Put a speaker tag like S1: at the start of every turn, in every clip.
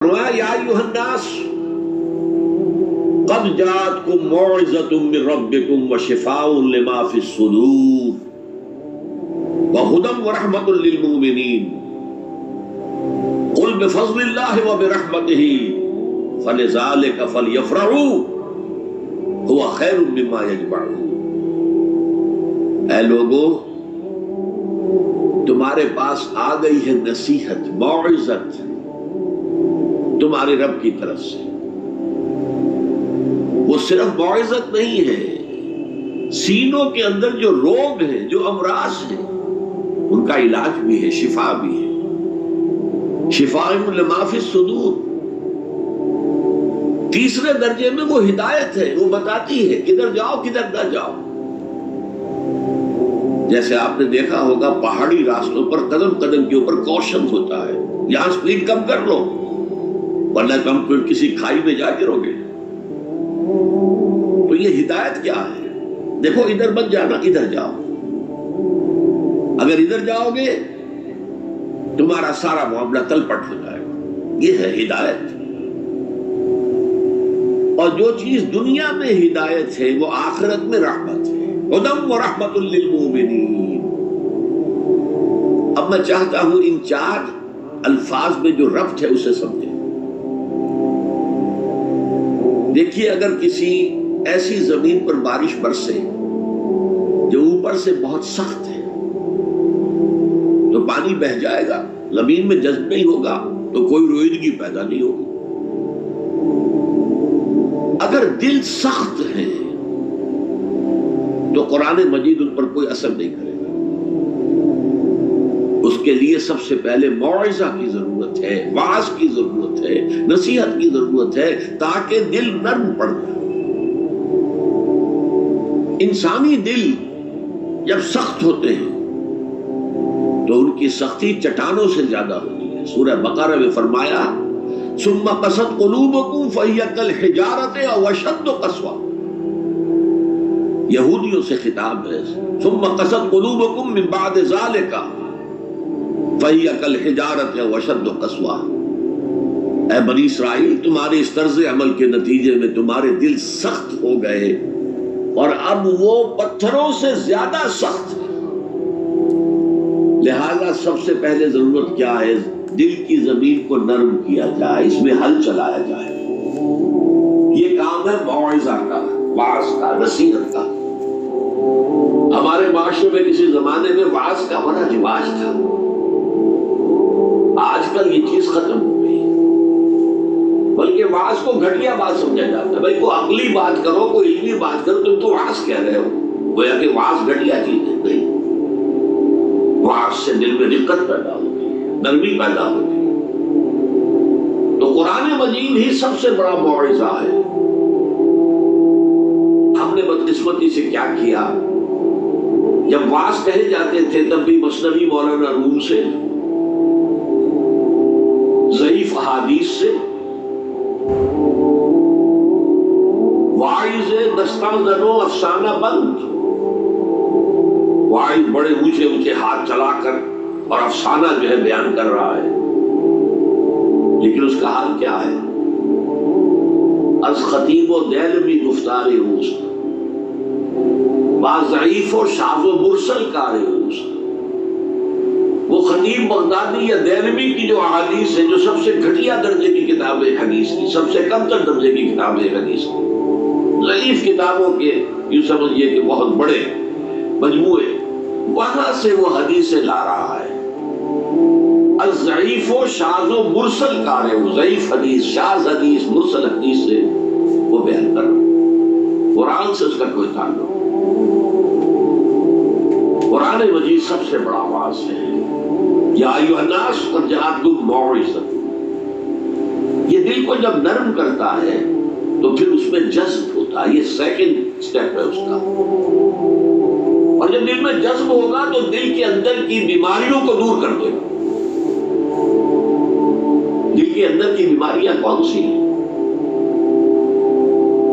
S1: فرمایا یا ایھا الناس قد جاءتکم موعظۃ من ربکم وشفاء لما فی الصدور وہدی ورحمۃ للمؤمنین قل بفضل اللہ وبرحمتہ فلذلک فلیفرحوا هو خیر مما یجمعون۔ اے لوگو، تمہارے پاس آ گئی ہے نصیحت، موعظت تمہارے رب کی طرف سے۔ وہ صرف موعظت نہیں ہے، سینوں کے اندر جو روگ ہیں، جو امراض ہیں، ان کا علاج بھی ہے، شفا بھی ہے۔ شفاء لما فی الصدور۔ تیسرے درجے میں وہ ہدایت ہے، وہ بتاتی ہے کدھر جاؤ کدھر نہ جاؤ۔ جیسے آپ نے دیکھا ہوگا پہاڑی راستوں پر قدم قدم کے اوپر کوشن ہوتا ہے، یہاں سپیڈ کم کر لو ورنہ تم کسی کھائی میں جا گرو گے۔ تو یہ ہدایت کیا ہے؟ دیکھو ادھر مت جانا، ادھر جاؤ۔ اگر ادھر جاؤ گے تمہارا سارا معاملہ تل پٹ ہو جائے گا۔ یہ ہے ہدایت۔ اور جو چیز دنیا میں ہدایت ہے وہ آخرت میں رحمت ہے۔ ہدی ورحمۃ للمؤمنین۔ اب میں چاہتا ہوں ان چار الفاظ میں جو ربط ہے اسے سمجھیں۔ دیکھیے، اگر کسی ایسی زمین پر بارش برسے جو اوپر سے بہت سخت ہے تو پانی بہہ جائے گا، زمین میں جذب نہیں ہوگا تو کوئی روئیدگی پیدا نہیں ہوگی۔ اگر دل سخت ہے تو قرآن مجید ان پر کوئی اثر نہیں کرے گا۔ اس کے لیے سب سے پہلے موعظہ کی ضرورت ہے، وعظ کی ضرورت ہے، نصیحت کی ضرورت ہے تاکہ دل نرم پڑ جائے۔ انسانی دل جب سخت ہوتے ہیں تو ان کی سختی چٹانوں سے زیادہ ہوتی ہے۔ سورہ بقرہ میں فرمایا ثم قست قلوبکم فہی کالحجارۃ او اشد قسوۃ۔ یہودیوں سے خطاب ہے، ثم قست قلوبکم من بعد ذلک فہی کالحجارۃ او اشد قسوۃ۔ اے بنی اسرائیل، تمہارے اس طرز عمل کے نتیجے میں تمہارے دل سخت ہو گئے اور اب وہ پتھروں سے زیادہ سخت ہے۔ لہذا سب سے پہلے ضرورت کیا ہے؟ دل کی زمین کو نرم کیا جائے، اس میں حل چلایا جائے۔ یہ کام ہے موعظہ کا، وعظ کا، نصیحت کا۔ ہمارے معاشرے میں کسی زمانے میں وعظ کا بڑا رواج تھا، آج کل یہ چیز ختم ہو گئی، بلکہ وعظ کو گھٹیا بات سمجھا جاتا ہے۔ بھائی کوئی عقلی بات کرو، کوئی علمی بات کرو، تم تو وعظ کہہ رہے ہو، گویا کہ وعظ گھٹیا چیز ہے۔ نہیں، وعظ سے دل میں رقت پیدا ہوتی ہے، نرمی پیدا ہوتی ہے۔ تو قرآن مجید ہی سب سے بڑا موعظہ ہے۔ ہم نے بدقسمتی سے کیا کیا، جب وعظ کہے جاتے تھے تب بھی مثنوی مولانا روم سے، ضعیف احادیث سے، واعظ دستان زنو افسانہ بند، واعظ بڑے اونچے اونچے ہاتھ چلا کر اور افسانہ جو ہے بیان کر رہا ہے، لیکن اس کا حال کیا ہے؟ از خطیب و دیلمی گفتار اوست، با ضعیف و شاذ و مرسل کار اوست۔ وہ خطیب بغدادی یا دیلمی کی جو احادیث ہے، جو سب سے گھٹیا درجے کی کتاب حدیث کی، سب سے کم تر درجے کی کتاب حدیث کی، ضعیف کتابوں کے یوں سمجھئے کہ بہت بڑے مجموعے، وہاں سے وہ حدیثیں لا رہا ہے۔ الضعیف و شاذ و مرسل کار ہے، وہ ضعیف حدیث، شاذ حدیث، مرسل حدیث سے وہ بیان کر رہا ہے۔ قرآن سے اس کا کوئی تعلق۔ قرآن مجید سب سے بڑا آواز ہے۔ یا ایھا الناس قد جاءتکم موعظۃ۔ یہ دل کو جب نرم کرتا ہے تو پھر اس میں جذب ہوتا ہے، یہ سیکنڈ سٹیپ ہے اس کا۔ اور جب دل میں جذب ہوگا تو دل کے اندر کی بیماریوں کو دور کر دے گا۔ دل کے اندر کی بیماریاں کون سی ہیں؟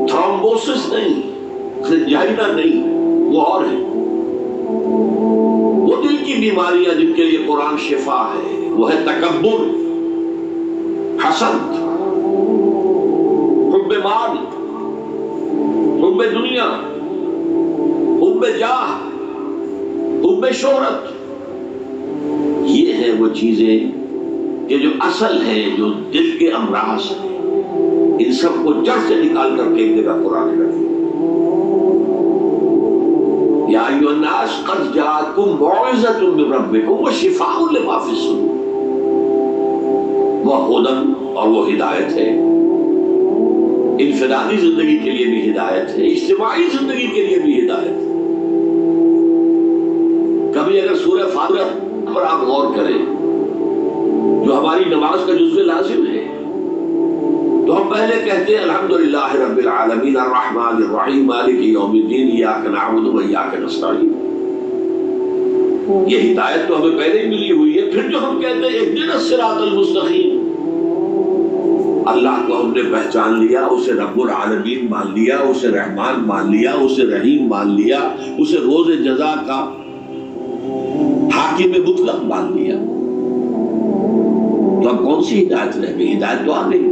S1: تھرومبوسس نہیں، سنجائنا نہیں، وہ اور ہے۔ وہ دل کی بیماریاں جن کے لیے قرآن شفا ہے، وہ ہے تکبر، حسد، حب مال، حب دنیا، حب جاہ، حب شہرت، یہ ہیں وہ چیزیں کہ جو اصل ہیں، جو دل کے امراض ہیں، ان سب کو جڑ سے نکال کر کے ایک جگہ قرآن نے رکھی۔ یا ایھا الناس قد جاءتکم موعظۃ من ربکم وشفاء لما فی الصدور، وہ ہدی اور وہ ہدایت ہے، انفرادی زندگی کے لیے بھی ہدایت ہے، اجتماعی زندگی کے لیے بھی ہدایت ہے۔ کبھی اگر سورہ فاتحہ پر آپ غور کریں جو ہماری نماز کا جزو لازم ہے، تو ہم پہلے کہتے ہیں الحمدللہ رب العالمین الرحمن الرحیم مالک یوم الدین ایاک نعبد و ایاک نستعین، یہ ہدایت تو ہمیں پہلے ہی ملی ہوئی ہے۔ پھر جو ہم کہتے ہیں اہدنا الصراط المستقیم، اللہ کو ہم نے پہچان لیا، اسے رب العالمین مان لیا، اسے رحمان مان لیا، اسے رحیم مان لیا، اسے روز جزا کا حاکم مطلق مان لیا، تو اب کون سی ہدایت رہ گئی؟ ہدایت تو آ گئی۔